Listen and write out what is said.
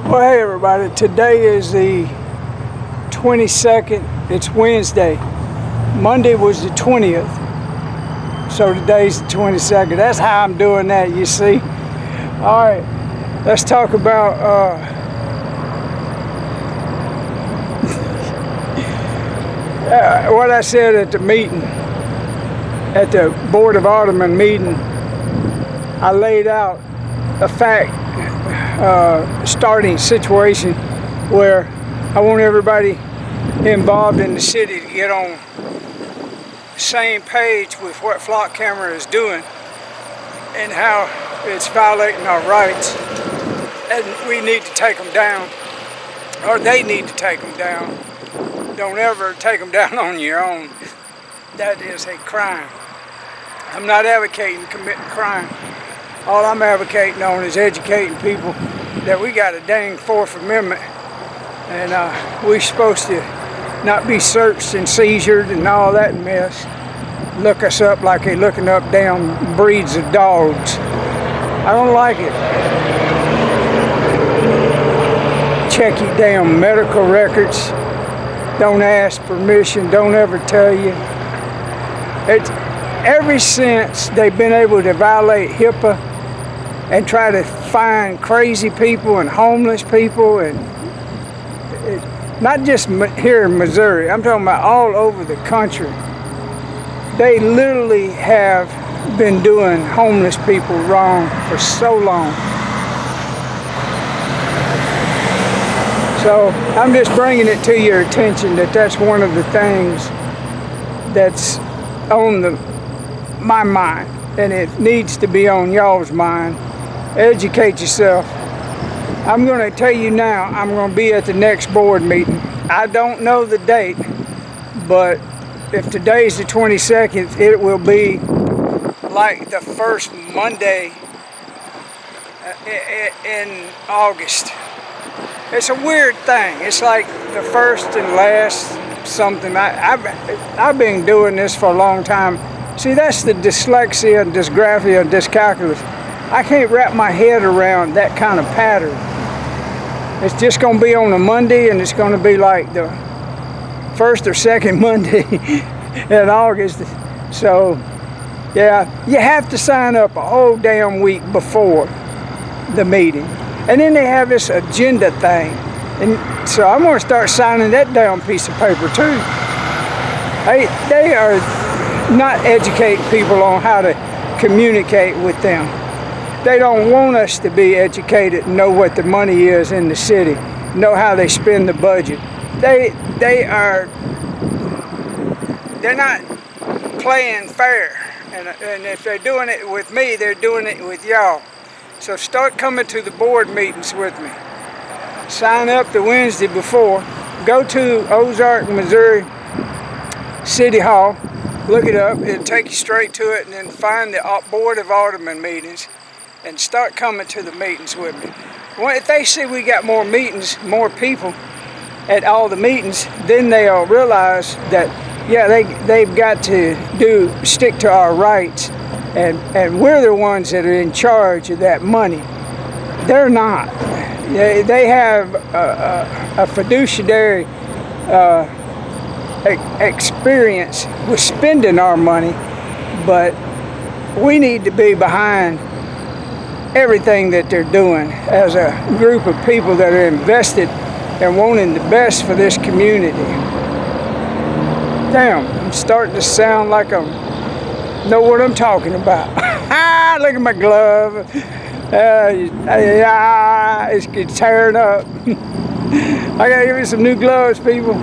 Well, hey everybody, today is the 22nd, it's Wednesday. Monday was the 20th, so today's the 22nd. That's how I'm doing that, you see. All right, let's talk about what I said at the meeting, at the Board of Aldermen meeting. I laid out a fact starting situation where I want everybody involved in the city to get on the same page with what flock camera is doing and how it's violating our rights, and we need to take them down, or they need to take them down. Don't ever take them down on your own. That is a crime. I'm not advocating committing crime. All I'm advocating on is educating people that we got a dang Fourth Amendment, and we're supposed to not be searched and seizured and all that mess. Look us up like they're looking up damn breeds of dogs. I don't like it. Check your damn medical records. Don't ask permission. Don't ever tell you. It's ever since they've been able to violate HIPAA and try to find crazy people and homeless people, and not just here in Missouri, I'm talking about all over the country. They literally have been doing homeless people wrong for so long. So I'm just bringing it to your attention that that's one of the things that's on my mind, and it needs to be on y'all's mind. Educate yourself. I'm going to tell you now, I'm going to be at the next board meeting. I don't know the date, but if today's the 22nd, it will be like the first Monday in August. It's a weird thing. It's like the first and last something. I've been doing this for a long time. See, that's the dyslexia, dysgraphia, dyscalculus. I can't wrap my head around that kind of pattern. It's just going to be on a Monday, and it's going to be like the first or second Monday in August. So, yeah, you have to sign up a whole damn week before the meeting. And then they have this agenda thing. And so I'm going to start signing that damn piece of paper too. They are not educating people on how to communicate with them. They don't want us to be educated and know what the money is in the city, know how they spend the budget. They're not playing fair. And if they're doing it with me, they're doing it with y'all. So start coming to the board meetings with me. Sign up the Wednesday before. Go to Ozark, Missouri City Hall. Look it up. It'll take you straight to it, and then find the Board of Aldermen meetings and start coming to the meetings with me. Well, if they see we got more meetings, more people at all the meetings, then they'll realize that, yeah, they've got to stick to our rights. And we're the ones that are in charge of that money. They're not. They have a fiduciary experience with spending our money, but we need to be behind everything that they're doing as a group of people that are invested and wanting the best for this community. Damn, I'm starting to sound like I know what I'm talking about. Look at my glove. It's tearing up. I gotta give me some new gloves, people.